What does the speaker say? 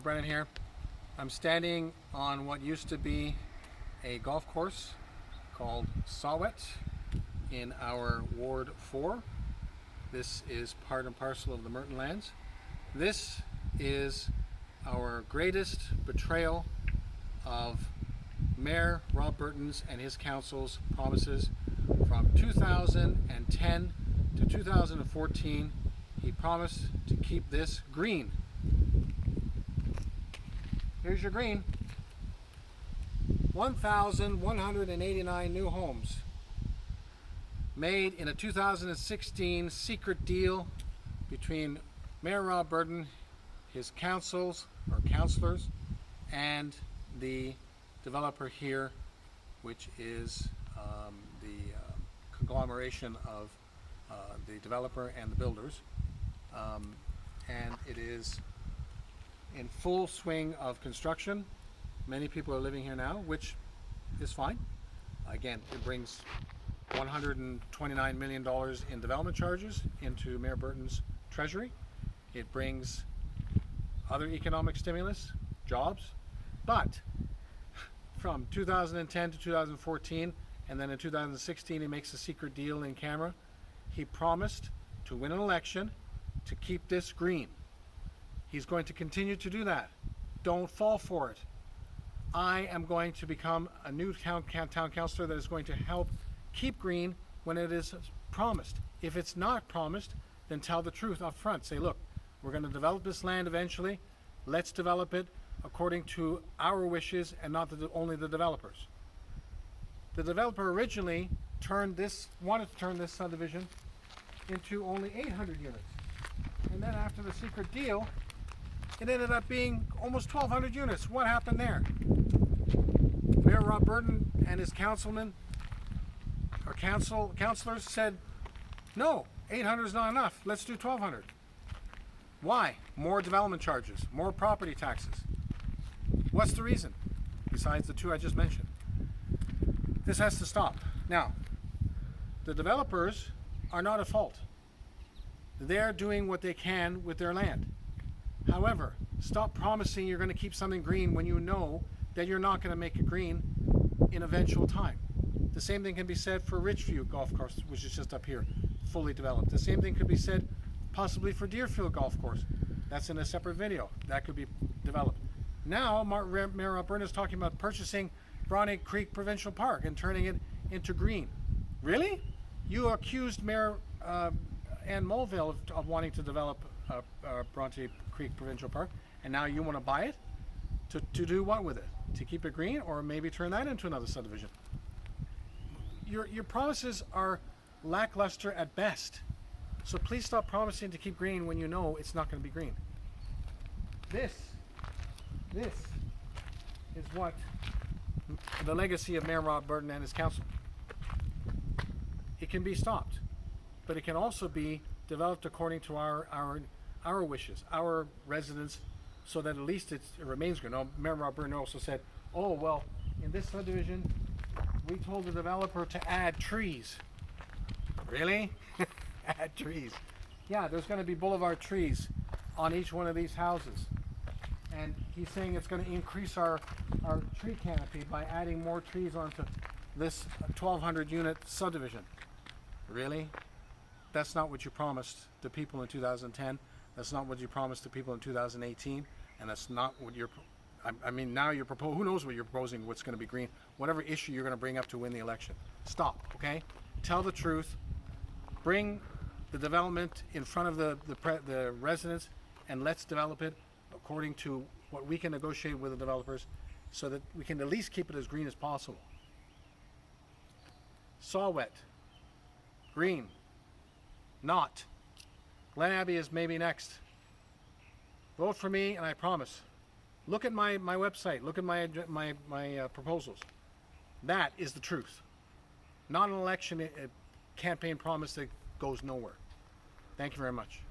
Brennan here. I'm standing on what used to be a golf course called Saw Whet in our Ward 4. This is part and parcel of the Merton Lands. This is our greatest betrayal of Mayor Rob Burton's and his council's promises from 2010 to 2014. He promised to keep this green. Here's your green. 1,189 new homes made in a 2016 secret deal between Mayor Rob Burton, his councillors, and the developer here, which is the conglomeration of the developer and the builders. And it is in full swing of construction. Many people are living here now, which is fine. Again, it brings $129 million in development charges into Mayor Burton's treasury. It brings other economic stimulus, jobs, but from 2010 to 2014, and then in 2016 he makes a secret deal in camera. He promised to win an election to keep this green. He's going to continue to do that. Don't fall for it. I am going to become a new town councillor that is going to help keep green when it is promised. If it's not promised, then tell the truth up front. Say, look, we're going to develop this land eventually. Let's develop it according to our wishes and not only the developers. The developer originally wanted to turn this subdivision into only 800 units. And then after the secret deal, it ended up being almost 1,200 units. What happened there? Mayor Rob Burton and his councillors said, no, 800 is not enough. Let's do 1,200. Why? More development charges, more property taxes. What's the reason? Besides the two I just mentioned. This has to stop. Now, the developers are not at fault. They're doing what they can with their land. However, stop promising you're going to keep something green when you know that you're not going to make it green in eventual time. The same thing can be said for Ridgeview Golf Course, which is just up here, fully developed. The same thing could be said possibly for Deerfield Golf Course. That's in a separate video. That could be developed. Now, Mayor Rob Burton is talking about purchasing Bronte Creek Provincial Park and turning it into green. Really? You accused Mayor Ann Mulville of wanting to develop Bronte Creek Provincial Park, and now you want to buy it? To do what with it? To keep it green, or maybe turn that into another subdivision? Your promises are lackluster at best. So please stop promising to keep green when you know it's not going to be green. This is what the legacy of Mayor Rob Burton and his council. It can be stopped, but it can also be developed according to our wishes, our residents, so that at least it remains green. Now, Mayor Rob Burton also said, oh, well, in this subdivision, we told the developer to add trees. Really? Add trees. Yeah, there's going to be boulevard trees on each one of these houses. And he's saying it's going to increase our tree canopy by adding more trees onto this 1,200 unit subdivision. Really? That's not what you promised the people in 2010. That's not what you promised the people in 2018. And that's not what you're, I mean, now you're proposing, who knows what you're proposing, what's going to be green, whatever issue you're going to bring up to win the election. Stop, okay? Tell the truth. Bring the development in front of the residents, and let's develop it according to what we can negotiate with the developers so that we can at least keep it as green as possible. Saw Whet. Green. Not. Glen Abbey is maybe next. Vote for me, and I promise. Look at my website. Look at my proposals. That is the truth. Not an election campaign promise that goes nowhere. Thank you very much.